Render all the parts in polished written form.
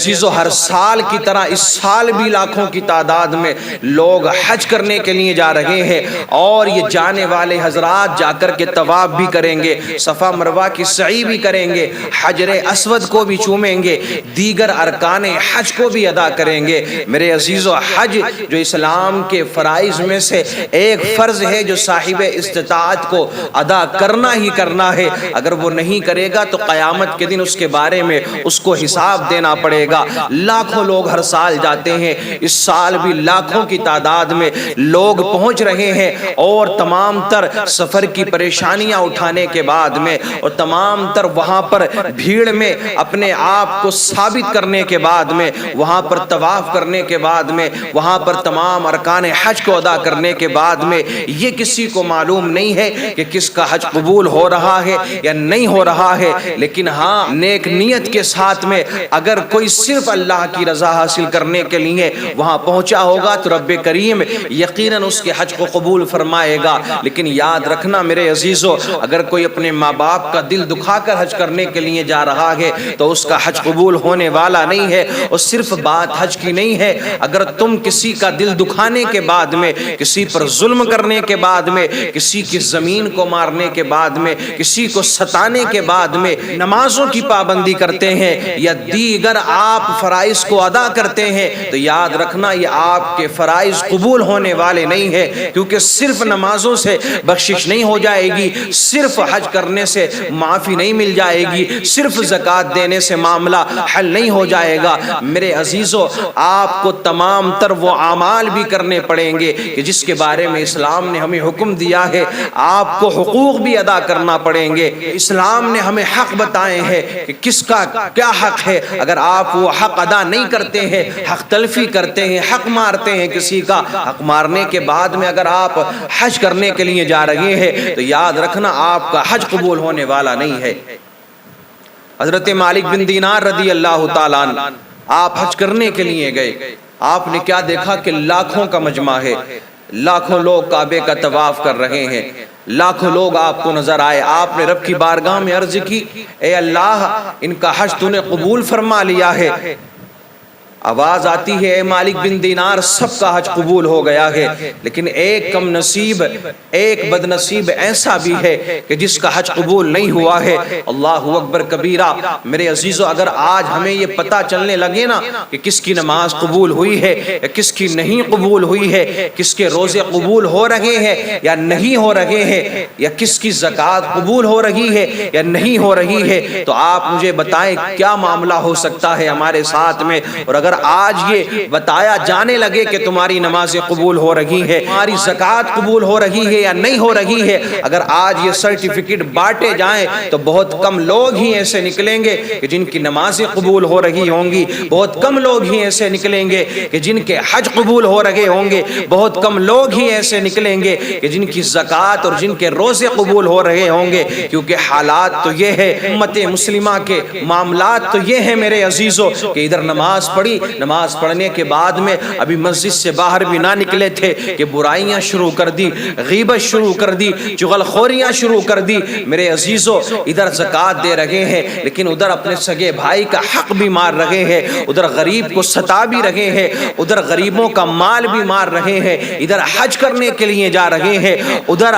عزیزو ہر سال کی طرح اس سال بھی لاکھوں کی تعداد میں لوگ حج کرنے کے لیے جا رہے ہیں، اور یہ جانے والے حضرات جا کر کے طواف بھی کریں گے، صفا مروہ کی سعی بھی کریں گے، حجر اسود کو بھی چومیں گے، دیگر ارکان حج کو بھی ادا کریں گے۔ میرے عزیزو حج جو اسلام کے فرائض میں سے ایک فرض ہے جو صاحب استطاعت کو ادا کرنا ہی کرنا ہے، اگر وہ نہیں کرے گا تو قیامت کے دن اس کے بارے میں اس کو حساب دینا پڑے گا۔ لاکھوں لوگ ہر سال جاتے ہیں، اس سال بھی لاکھوں کی تعداد میں لوگ پہنچ رہے ہیں، اور تمام تر سفر کی پریشانیاں اٹھانے کے بعد میں اور تمام تر وہاں پر بھیڑ میں اپنے آپ کو ثابت کرنے کے بعد میں، وہاں پر طواف کرنے کے بعد میں، وہاں پر تمام ارکان حج کو ادا کرنے کے بعد میں، یہ کسی کو معلوم نہیں ہے کہ کس کا حج قبول ہو رہا ہے یا نہیں ہو رہا ہے، لیکن ہاں نیک نیت کے ساتھ میں اگر کوئی صرف اللہ کی رضا حاصل کرنے کے لیے وہاں پہنچا ہوگا تو رب کریم یقیناً اس کے حج کو قبول فرمائے گا۔ لیکن یاد رکھنا میرے عزیزو، اگر کوئی اپنے ماں باپ کا دل دکھا کر حج کرنے کے لیے جا رہا ہے تو اس کا حج قبول ہونے والا نہیں ہے۔ اور صرف بات حج کی نہیں ہے، اگر تم کسی کا دل دکھانے کے بعد میں، کسی پر ظلم کرنے کے بعد میں، کسی کی زمین کو مارنے کے بعد میں، کسی کو ستانے کے بعد میں نمازوں کی پابندی کرتے ہیں یا دیگر آپ فرائض کو ادا کرتے ہیں تو یاد رکھنا یہ آپ کے فرائض قبول ہونے والے نہیں ہیں، کیونکہ صرف نمازوں سے بخشش نہیں ہو جائے گی، صرف حج کرنے سے معافی نہیں مل جائے گی، صرف زکوٰۃ دینے سے معاملہ حل نہیں ہو جائے گا۔ میرے عزیزو، آپ کو تمام تر وہ اعمال بھی کرنے پڑیں گے کہ جس کے بارے میں اسلام نے ہمیں حکم دیا ہے، آپ کو حقوق بھی ادا کرنا پڑیں گے۔ اسلام نے ہمیں حق بتائے ہیں کہ کس کا کیا حق ہے، اگر آپ وہ حق ادا نہیں کرتے ہیں، حق تلفی کرتے ہیں، حق مارتے ہیں کسی کا، حق مارنے کے بعد میں اگر آپ حج کرنے کے لیے جا رہے ہیں تو یاد رکھنا آپ کا حج قبول ہونے والا نہیں ہے۔ حضرت مالک بن دینار رضی اللہ تعالیٰ عنہ آپ حج کرنے کے لیے گئے، آپ نے کیا دیکھا کہ لاکھوں کا مجمع ہے، لاکھوں لوگ کعبے کا طواف کر رہے ہیں، لاکھوں لوگ آپ کو نظر آئے۔ آپ نے رب کی بارگاہ میں عرض کی، اے اللہ ان کا حج تو نے قبول فرما لیا ہے۔ آواز آتی ہے، اے مالک بن دینار سب کا حج قبول ہو گیا ہے، لیکن ایک کم نصیب، ایک بد نصیب ایسا بھی ہے کہ جس کا حج قبول نہیں ہوا ہے۔ اللہ اکبر کبیرہ۔ میرے عزیزو، اگر آج ہمیں یہ پتہ چلنے لگے نا کہ کس کی نماز قبول ہوئی ہے یا کس کی نہیں قبول ہوئی ہے، کس کے روزے قبول ہو رہے ہیں یا نہیں ہو رہے ہیں، یا کس کی زکوٰۃ قبول ہو رہی ہے یا نہیں ہو رہی ہے، تو آپ مجھے بتائیں کیا معاملہ ہو سکتا ہے ہمارے ساتھ میں۔ اور اگر آج یہ بتایا جانے لگے کہ تمہاری نمازیں قبول ہو رہی ہے، تمہاری زکوٰۃ قبول ہو رہی ہے یا نہیں ہو رہی ہے، اگر آج یہ سرٹیفکیٹ بانٹے جائیں تو بہت کم لوگ ہی ایسے نکلیں گے کہ جن کی نمازیں قبول ہو رہی ہوں گی، بہت کم لوگ ہی ایسے نکلیں گے کہ جن کے حج قبول ہو رہے ہوں گے، بہت کم لوگ ہی ایسے نکلیں گے کہ جن کی زکوٰۃ اور جن کے روزے قبول ہو رہے ہوں گے، کیونکہ حالات تو یہ ہے، امت مسلمہ کے معاملات تو یہ ہیں میرے عزیزو کہ ادھر نماز پڑھی، نماز پڑھنے کے بعد میں ابھی مسجد سے باہر بھی نہ نکلے تھے کہ برائیاں شروع کر دی، غیبت شروع کر دی، چغل خوریاں شروع کر دی۔ میرے عزیزو، ادھر زکوٰۃ دے رہے ہیں لیکن ادھر اپنے سگے بھائی کا حق بھی مار رہے ہیں، ادھر غریب کو ستا بھی رہے ہیں، ادھر غریبوں کا مال بھی مار رہے ہیں، ادھر حج کرنے کے لیے جا رہے ہیں، ادھر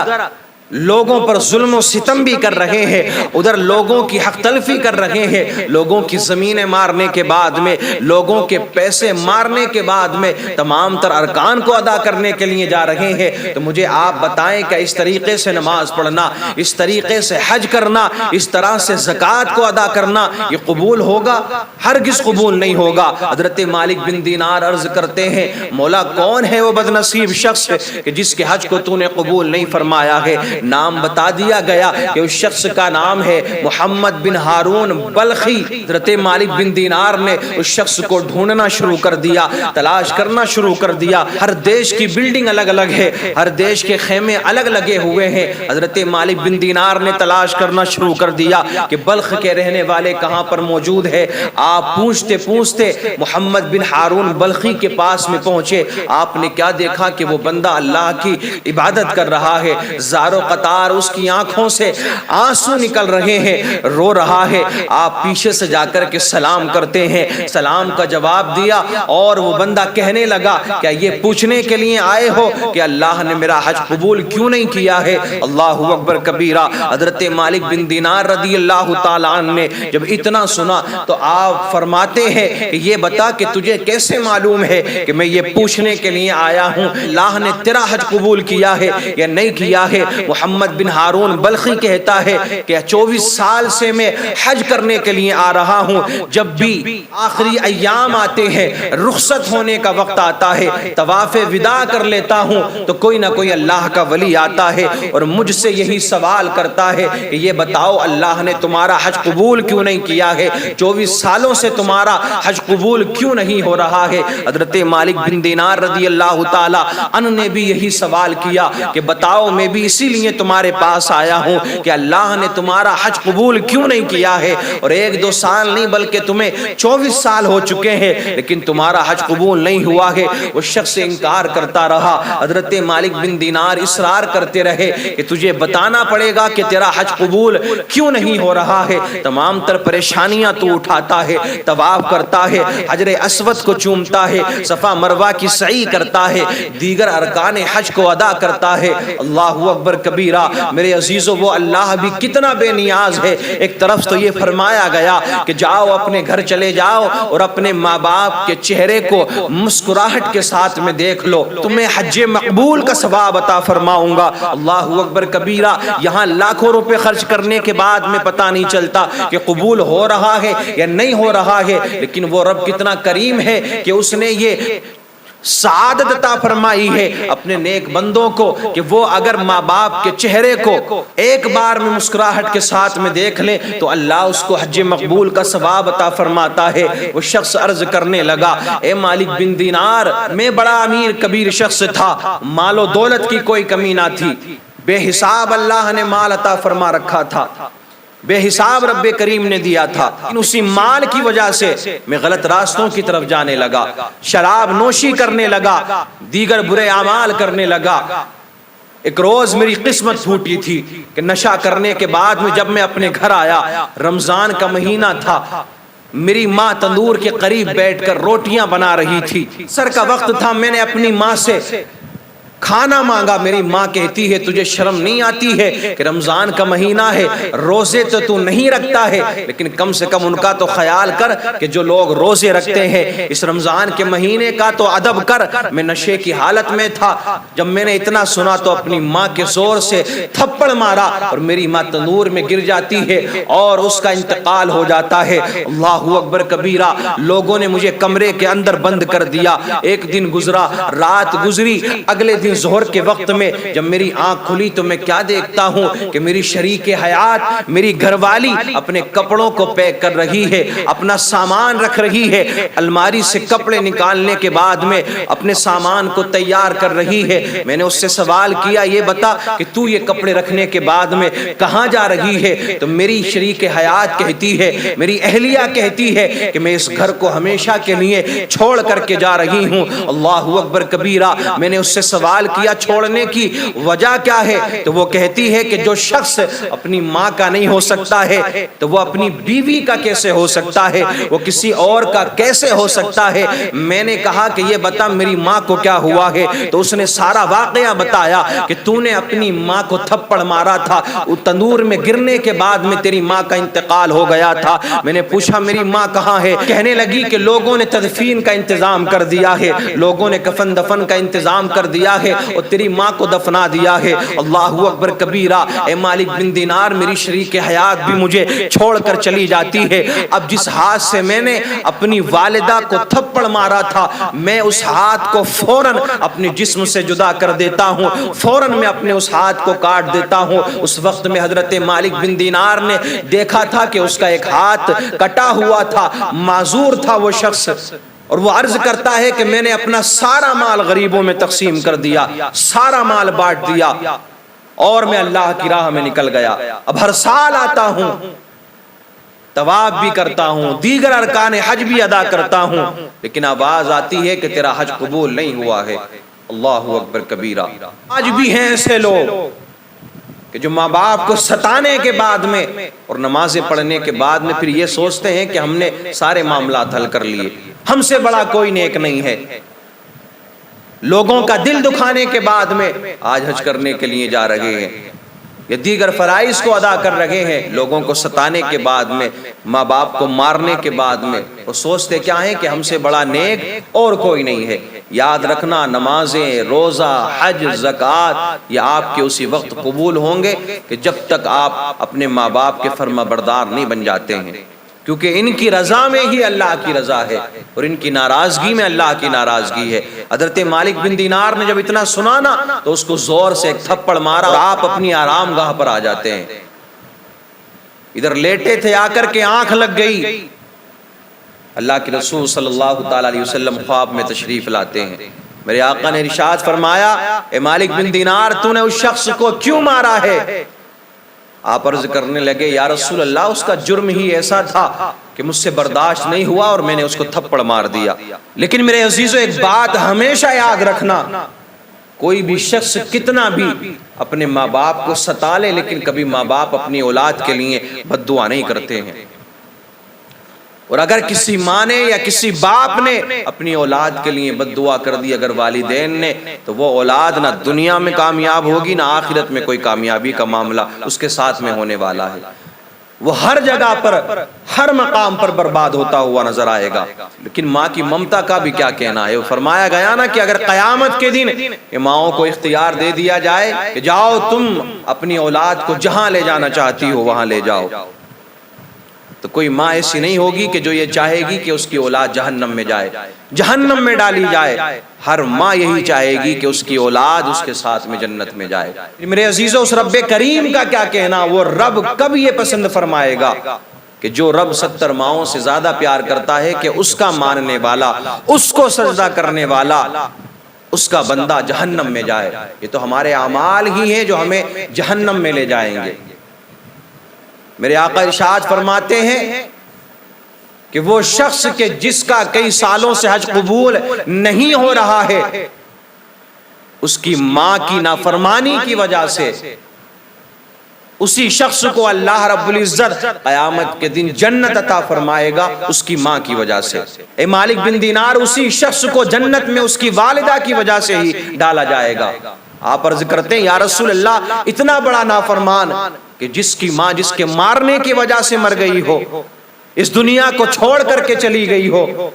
لوگوں پر ظلم و ستم بھی کر رہے ہیں، ادھر لوگوں کی حق تلفی کر رہے ہیں، لوگوں کی زمینیں مارنے کے بعد میں، لوگوں کے پیسے مارنے کے بعد میں تمام تر ارکان کو ادا کرنے کے لیے جا رہے ہیں۔ تو مجھے آپ بتائیں کہ اس طریقے سے نماز پڑھنا، اس طریقے سے حج کرنا، اس طرح سے زکوٰۃ کو ادا کرنا یہ قبول ہوگا؟ ہرگز قبول نہیں ہوگا۔ حضرت مالک بن دینار عرض کرتے ہیں، مولا کون ہے وہ بد نصیب شخص کہ جس کے حج کو تو نے قبول نہیں فرمایا ہے؟ نام بتا دیا گیا کہ اس شخص کا نام ہے محمد بن ہارون بلخی۔ حضرت مالک بن دینار نے اس شخص کو ڈھونڈنا شروع کر دیا، تلاش کرنا شروع کر دیا۔ ہر دیش کی بلڈنگ الگ الگ ہے، ہر دیش کے خیمے الگ لگے ہوئے ہیں۔ حضرت مالک بن دینار نے تلاش کرنا شروع کر دیا کہ بلخ کے رہنے والے کہاں پر موجود ہے۔ آپ پوچھتے پوچھتے محمد بن ہارون بلخی کے پاس میں پہنچے۔ آپ نے کیا دیکھا کہ وہ بندہ اللہ کی عبادت کر رہا ہے، زار و قطار اس کی آنکھوں سے آنسو نکل رہے ہیں، رو رہا ہے، آپ پیچھے سے جا کر کے سلام کرتے ہیں، سلام کا جواب دیا، اور وہ بندہ کہنے لگا کیا یہ پوچھنے کے لیے آئے ہو کہ اللہ نے میرا حج قبول کیوں نہیں کیا ہے؟ اللہ اکبر کبیرہ۔ حضرت مالک بن دینار رضی اللہ تعالیٰ عنہ نے جب اتنا سنا تو آپ فرماتے ہیں کہ یہ بتا کہ تجھے کیسے معلوم ہے کہ میں یہ پوچھنے کے لیے آیا ہوں اللہ نے تیرا حج قبول کیا ہے یا نہیں کیا ہے؟ محمد بن ہارون بلخی کہتا ہے کہ 24 سال سے میں حج کرنے کے لیے آ رہا ہوں، جب بھی آخری ایام آتے ہیں، رخصت ہونے کا وقت آتا ہے، طواف وداع کر لیتا ہوں تو کوئی نہ کوئی اللہ کا ولی آتا ہے اور مجھ سے یہی سوال کرتا ہے کہ یہ بتاؤ اللہ نے تمہارا حج قبول کیوں نہیں کیا ہے؟ 24 سالوں سے تمہارا حج قبول کیوں نہیں ہو رہا ہے؟ حضرت مالک بن دینار رضی اللہ تعالی عنہ نے بھی یہی سوال کیا کہ بتاؤ میں بھی اسی لیے تمہارے پاس آیا ہوں کہ اللہ نے تمہارا حج قبول کیوں نہیں کیا ہے؟ اور 1-2 سال نہیں بلکہ تمہیں 24 سال ہو چکے ہیں لیکن تمہارا حج قبول نہیں ہوا ہے۔ وہ شخص انکار کرتا رہا، حضرت مالک بن دینار اصرار کرتے رہے کہ تجھے بتانا پڑے گا کہ تیرا حج قبول کیوں نہیں ہو رہا ہے۔ تمام تر پریشانیاں تو اٹھاتا ہے، طواف کرتا ہے، حجر اسود کو چومتا ہے، صفا مروہ کی سعی کرتا ہے، دیگر ارکان حج کو ادا کرتا ہے۔ اللہ اکبر کبیرہ۔ میرے عزیزو وہ اللہ بھی کتنا بے نیاز ہے۔ ایک طرف تو یہ فرمایا گیا کہ جاؤ اپنے گھر چلے جاؤ اور اپنے ماں باپ کے چہرے کو مسکراہٹ کے ساتھ میں دیکھ لو، تمہیں حج مقبول کا ثواب عطا فرماؤں گا۔ اللہ اکبر کبیرہ۔ یہاں لاکھوں روپے خرچ کرنے کے بعد میں پتہ نہیں چلتا کہ قبول ہو رہا ہے یا نہیں ہو رہا ہے، لیکن وہ رب کتنا کریم ہے کہ اس نے یہ سعادت عطا فرمائی ہے اپنے نیک بندوں کو کہ وہ اگر ماں باپ کے چہرے کو ایک بار میں مسکراہٹ کے ساتھ میں دیکھ لیں تو اللہ اس کو حج مقبول کا ثواب عطا فرماتا ہے۔ وہ شخص عرض کرنے لگا اے مالک بن دینار، میں بڑا امیر کبیر شخص تھا، مال و دولت کی کوئی کمی نہ تھی، بے حساب اللہ نے مال عطا فرما رکھا تھا، بے حساب رب کریم نے دیا تھا، اسی مال کی وجہ سے میں غلط راستوں کی طرف جانے لگا، شراب نوشی کرنے لگا، دیگر برے اعمال کرنے لگا۔ ایک روز میری قسمت پھوٹی تھی کہ نشہ کرنے کے بعد میں جب میں اپنے گھر آیا، رمضان کا مہینہ تھا، میری ماں تندور کے قریب بیٹھ کر روٹیاں بنا رہی تھی، عصر کا وقت تھا، میں نے اپنی ماں سے کھانا مانگا، میری ماں کہتی ہے تجھے شرم نہیں آتی ہے کہ رمضان کا مہینہ ہے، روزے تو نہیں رکھتا ہے، لیکن کم سے کم ان کا تو خیال کر کہ جو لوگ روزے رکھتے ہیں اس رمضان کے مہینے کا تو ادب کر۔ میں نشے کی حالت میں تھا، جب میں نے اتنا سنا تو اپنی ماں کے زور سے تھپڑ مارا اور میری ماں تنور میں گر جاتی ہے اور اس کا انتقال ہو جاتا ہے۔ اللہ اکبر کبیرہ۔ لوگوں نے مجھے کمرے کے اندر بند کر دیا، ایک دن گزرا، رات گزری، اگلے دن ظہر کے وقت میں جب میری آنکھ کھلی تو میں کیا دیکھتا ہوں کہ میری شریک حیات، میری گھر والی اپنے کپڑوں کو پیک کر رہی ہے، اپنا سامان رکھ رہی ہے، الماری سے کپڑے نکالنے کے بعد میں اپنے سامان کو تیار کر رہی ہے۔ میں نے اس سے سوال کیا یہ بتا کہ تو یہ کپڑے رکھنے کے بعد میں کہاں جا رہی ہے؟ تو میری شریک حیات کہتی ہے، میری اہلیہ کہتی ہے کہ میں اس گھر کو ہمیشہ کے لیے چھوڑ کر کے جا رہی ہوں۔ اللہ اکبر کبیرہ۔ میں نے اس سے سوال کیا چھوڑنے کی وجہ کیا ہے؟ تو وہ کہتی ہے کہ جو شخص اپنی ماں کا نہیں ہو سکتا ہے تو وہ اپنی بیوی کا کیسے ہو سکتا ہے، وہ کسی اور کا کیسے ہو سکتا ہے؟ میں نے کہا کہ یہ بتا میری ماں کو کیا ہوا ہے؟ تو اس نے سارا واقعہ بتایا کہ تو نے اپنی ماں کو تھپڑ مارا تھا، تندور میں گرنے کے بعد میں تیری ماں کا انتقال ہو گیا تھا۔ میں نے پوچھا میری ماں کہاں ہے؟ کہنے لگی کہ لوگوں نے تدفین کا انتظام کر دیا ہے، لوگوں نے کفن دفن کا انتظام کر دیا ہے اور تیری ماں کو دفنا دیا ہے۔ اللہ اکبر کبیرہ۔ اے مالک بن دینار، میری شریک حیات بھی مجھے چھوڑ کر چلی جاتی ہے، اب جس ہاتھ سے میں نے اپنی والدہ کو تھپڑ مارا تھا میں اس ہاتھ کو فوراً اپنے جسم سے جدا کر دیتا ہوں، فوراً میں اپنے اس ہاتھ کو کاٹ دیتا ہوں۔ اس وقت میں حضرت مالک بن دینار نے دیکھا تھا کہ اس کا ایک ہاتھ کٹا ہوا تھا، معذور تھا وہ شخص، اور وہ عرض کرتا ہے کہ میں نے اپنا سارا مال غریبوں میں تقسیم کر دیا، سارا مال بانٹ دیا اور میں اللہ کی راہ میں نکل گیا۔ اب ہر سال آتا ہوں، طواف بھی کرتا ہوں، دیگر ارکان حج بھی ادا کرتا ہوں، لیکن آواز آتی ہے کہ تیرا حج قبول نہیں ہوا ہے۔ اللہ اکبر کبیرہ۔ آج بھی ہیں ایسے لوگ، کہ جو ماں باپ کو ستانے کے بعد میں اور نمازیں پڑھنے کے بعد میں پھر یہ سوچتے ہیں کہ ہم نے سارے معاملات حل کر لیے، ہم سے بڑا کوئی نیک نہیں ہے۔ لوگوں کا دل دکھانے کے بعد میں آج حج کرنے کے لیے جا رہے ہیں یا دیگر فرائض کو ادا کر رہے ہیں، لوگوں کو ستانے کے بعد میں، ماں باپ کو مارنے کے بعد میں وہ سوچتے کیا ہیں کہ ہم سے بڑا نیک اور کوئی نہیں ہے۔ یاد رکھنا، نمازیں، روزہ، حج، زکوٰۃ یہ آپ کے اسی وقت قبول ہوں گے کہ جب تک آپ اپنے ماں باپ کے فرما بردار نہیں بن جاتے ہیں، کیونکہ ان کی رضا میں ہی اللہ کی رضا ہے اور ان کی ناراضگی میں اللہ کی ناراضگی ہے۔ حضرت مالک بن دینار نے جب اتنا سنا نا تو اس کو زور سے ایک تھپڑ مارا اور آپ اپنی آرام گاہ پر آ جاتے ہیں۔ ادھر لیٹے تھے، آ کر کے آنکھ لگ گئی، اللہ کے رسول صلی اللہ تعالی علیہ وسلم خواب میں تشریف لاتے ہیں۔ میرے آقا نے ارشاد فرمایا، اے مالک بن دینار، تو نے اس شخص کو کیوں مارا ہے؟ آپ عرض کرنے لگے، یا رسول اللہ، اس کا جرم ہی ایسا تھا کہ مجھ سے برداشت نہیں ہوا اور میں نے اس کو تھپڑ مار دیا۔ لیکن میرے عزیزو، ایک بات ہمیشہ یاد رکھنا، کوئی بھی شخص کتنا بھی اپنے ماں باپ کو ستا لے لیکن کبھی ماں باپ اپنی اولاد کے لیے بد دعا نہیں کرتے ہیں۔ اور اگر کسی ماں نے یا کسی باپ نے اپنی اولاد کے لیے بد دعا کر دی اگر والدین نے، تو وہ اولاد نہ دنیا میں کامیاب ہوگی نہ آخرت میں کوئی کامیابی کا معاملہ اس کے ساتھ میں ہونے والا ہے۔ وہ ہر جگہ پر، ہر مقام پر برباد ہوتا ہوا نظر آئے گا۔ لیکن ماں کی ممتا کا بھی کیا کہنا ہے؟ وہ فرمایا گیا نا کہ اگر قیامت کے دن ماؤں کو اختیار دے دیا جائے کہ جاؤ تم اپنی اولاد کو جہاں لے جانا چاہتی ہو وہاں لے جاؤ، تو کوئی ماں ایسی نہیں ہوگی کہ جو یہ چاہے گی کہ اس کی اولاد جہنم میں جائے، جہنم میں ڈالی جائے۔ ہر ماں یہی چاہے گی کہ اس کی اولاد اس کے ساتھ میں جنت میں جائے۔ میرے عزیزو، اس رب کریم کا کیا کہنا؟ وہ رب کب یہ پسند فرمائے گا کہ جو رب 70 ماؤں سے زیادہ پیار کرتا ہے کہ اس کا ماننے والا، اس کو سجدہ کرنے والا، اس کا بندہ جہنم میں جائے۔ یہ تو ہمارے اعمال ہی ہیں جو ہمیں جہنم میں لے جائیں گے۔ میرے آقا ارشاد فرماتے ہیں کہ وہ شخص کہ جس کا کئی سالوں سے حج قبول نہیں ہو رہا ہے، اس کی ماں کی نافرمانی کی وجہ سے اسی شخص کو اللہ رب العزت قیامت کے دن جنت عطا فرمائے گا اس کی ماں کی وجہ سے۔ اے مالک بن دینار، اسی شخص کو جنت میں اس کی والدہ کی وجہ سے ہی ڈالا جائے گا۔ آپ عرض کرتے ہیں، یا رسول اللہ، اتنا بڑا نافرمان کہ جس کی ماں جس کے مارنے کی وجہ سے مر گئی ہو، اس دنیا کو چھوڑ کر کے چلی گئی ہو،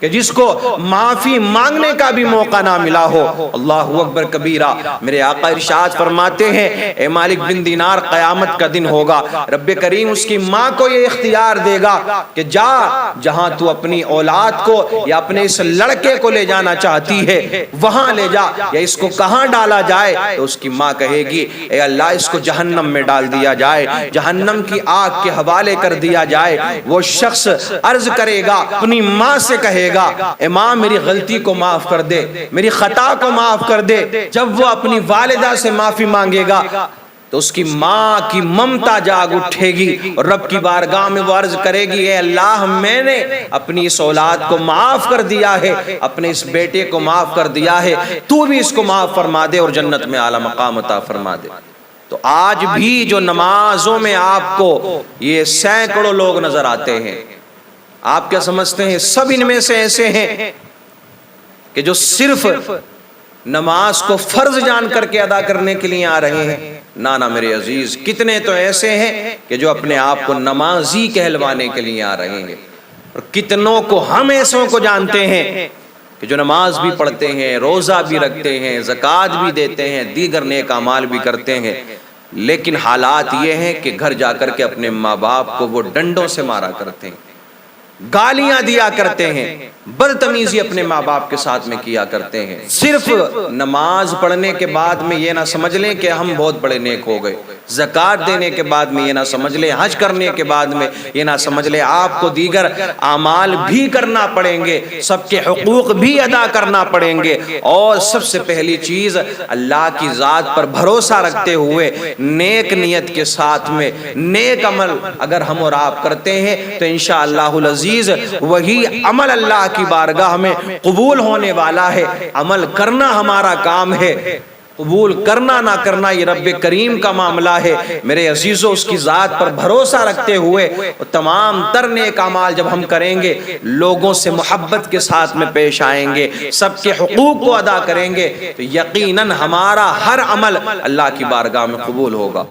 کہ جس کو معافی مانگنے کا بھی موقع نہ ملا ہو۔ اللہ اکبر کبیرہ۔ میرے آقا ارشاد فرماتے ہیں، اے مالک بن دینار، قیامت کا دن ہوگا، رب کریم اس کی ماں کو یہ اختیار دے گا کہ جا جہاں تو اپنی اولاد کو یا اپنے اس لڑکے کو لے جانا چاہتی ہے وہاں لے جا، یا اس کو کہاں ڈالا جائے؟ تو اس کی ماں کہے گی، اے اللہ، اس کو جہنم میں ڈال دیا جائے، جہنم کی آگ کے حوالے کر دیا جائے۔ وہ شخص عرض کرے گا، اپنی ماں سے کہے گا، اے ماں، میری غلطی کو معاف کر دے، میری خطا کو معاف کر دے۔ جب وہ اپنی والدہ سے معافی مانگے گا تو اس کی ماں کی ممتا جاگ اٹھے گی اور رب کی بارگاہ میں وہ عرض کرے گی، اے اللہ، میں نے اپنی اس اولاد کو معاف کر دیا ہے، اپنے اس بیٹے کو معاف کر دیا ہے، تو بھی اس کو معاف فرما دے اور جنت میں اعلیٰ مقام عطا فرما دے۔ تو آج بھی جو نمازوں میں آپ کو یہ سینکڑوں لوگ نظر آتے ہیں، آپ کیا سمجھتے ہیں سب ان میں سے ایسے ہیں کہ جو صرف نماز کو فرض جان کر کے ادا کرنے کے لیے آ رہے ہیں؟ نہ میرے عزیز، کتنے تو ایسے ہیں کہ جو اپنے آپ کو نمازی کہلوانے کے لیے آ رہے ہیں، اور کتنوں کو ہم ایسوں کو جانتے ہیں کہ جو نماز بھی پڑھتے ہیں، روزہ بھی رکھتے ہیں، زکوٰۃ بھی دیتے ہیں، دیگر نیک اعمال بھی کرتے ہیں، لیکن حالات یہ ہیں کہ گھر جا کر کے اپنے ماں باپ کو وہ ڈنڈوں سے مارا کرتے ہیں، گالیاں دیا کرتے ہیں، بدتمیزی اپنے ماں باپ کے ساتھ میں کیا کرتے ہیں۔ صرف نماز پڑھنے کے بعد میں یہ نہ سمجھ لیں کہ ہم بہت بڑے نیک ہو گئے، زکوٰۃ دینے کے بعد میں یہ نہ سمجھ لیں، حج کرنے کے بعد میں یہ نہ سمجھ لیں، آپ کو دیگر اعمال بھی کرنا پڑیں گے، سب کے حقوق بھی ادا کرنا پڑیں گے، اور سب سے پہلی چیز اللہ کی ذات پر بھروسہ رکھتے ہوئے نیک نیت کے ساتھ میں نیک عمل اگر ہم اور آپ کرتے ہیں تو انشاءاللہ العزیز وہی عمل اللہ کی بارگاہ میں قبول ہونے والا ہے۔ عمل کرنا ہمارا کام ہے، قبول کرنا نہ کرنا یہ رب کریم کا معاملہ ہے میرے عزیزو۔ اس کی ذات پر بھروسہ رکھتے ہوئے تمام تر نیک اعمال جب ہم کریں گے، لوگوں سے محبت کے ساتھ میں پیش آئیں گے، سب کے حقوق کو ادا کریں گے، تو یقیناً ہمارا ہر عمل اللہ کی بارگاہ میں قبول ہوگا۔